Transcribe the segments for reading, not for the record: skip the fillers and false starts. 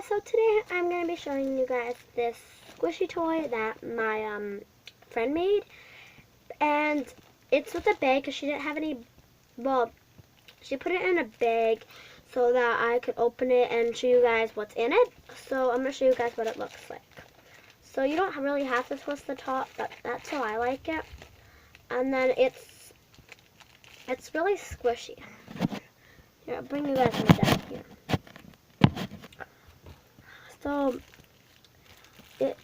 guys, so today I'm going to be showing you guys this squishy toy that my friend made, and it's with a bag because she didn't have any, well, she put it in a bag so that I could open it and show you guys what's in it. So I'm going to show you guys what it looks like. So you don't really have to twist the top, but that's how I like it. And then it's really squishy. Here, I'll bring you guys in down here. So it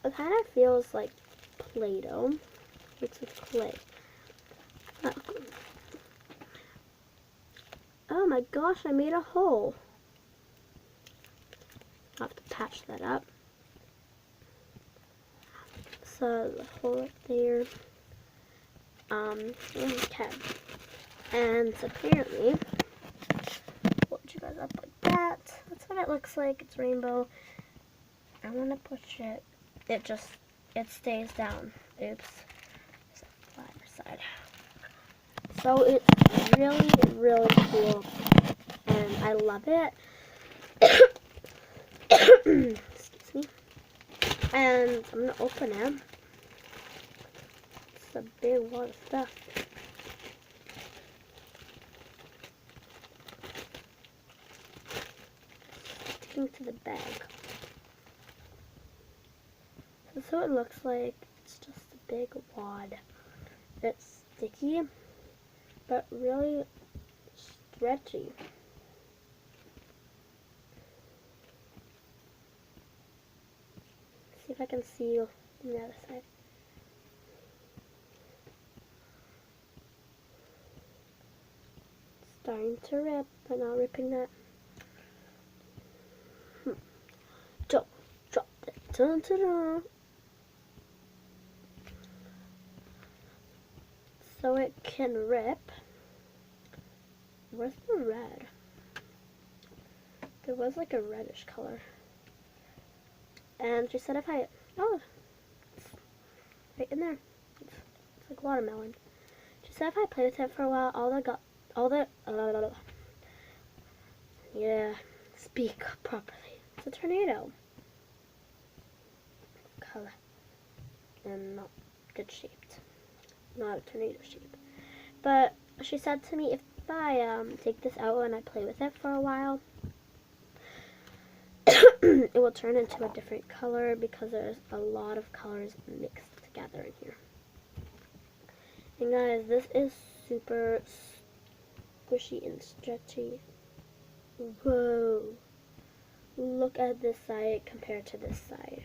kind of feels like Play-Doh mixed with clay. Oh my gosh, I made a hole. I'll have to patch that up. So the hole right there. Okay. And apparently, hold you guys up like that. That's what it looks like. It's rainbow. I want to push it. It stays down. Oops. There's a flatter side. So it's really, really cool. And I love it. Excuse me. And I'm going to open it. It's a big lot of stuff. Sticking to the bag. So it looks like it's just a big wad. It's sticky, but really stretchy. See if I can see you on the other side. It's starting to rip, but not ripping that. Don't drop it. Dun, dun, dun. So it can rip. Where's the red? There was like a reddish color. And she said if I, oh, it's right in there. It's like watermelon. She said if I play with it for a while, yeah, speak properly. It's a tornado color and not good shaped. Not a tornado shape. But she said to me if I take this out and I play with it for a while, it will turn into a different color because there's a lot of colors mixed together in here. And guys, this is super squishy and stretchy. Whoa. Look at this side compared to this side.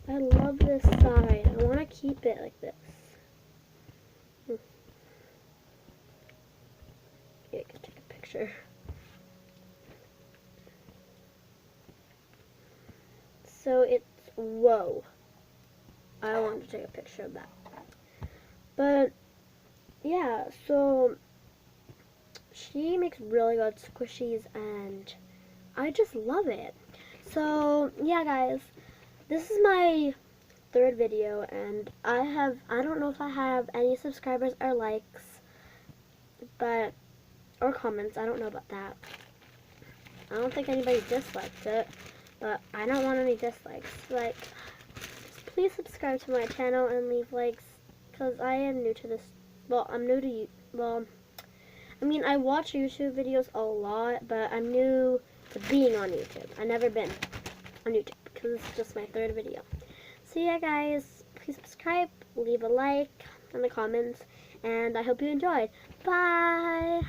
I love this side. I want to keep it like this. Yeah, I can take a picture. So it's, whoa. I wanted to take a picture of that. But, yeah, so she makes really good squishies and I just love it. So, yeah guys, this is my third video and I don't know if I have any subscribers or likes, but, or comments, I don't know about that. I don't think anybody disliked it, but I don't want any dislikes. Like, please subscribe to my channel and leave likes, because I am new to this. Well, I'm new to you. Well, I mean, I watch YouTube videos a lot, but I'm new to being on YouTube. I've never been on YouTube, because this is just my third video. So yeah, guys, please subscribe, leave a like in the comments, and I hope you enjoyed. Bye!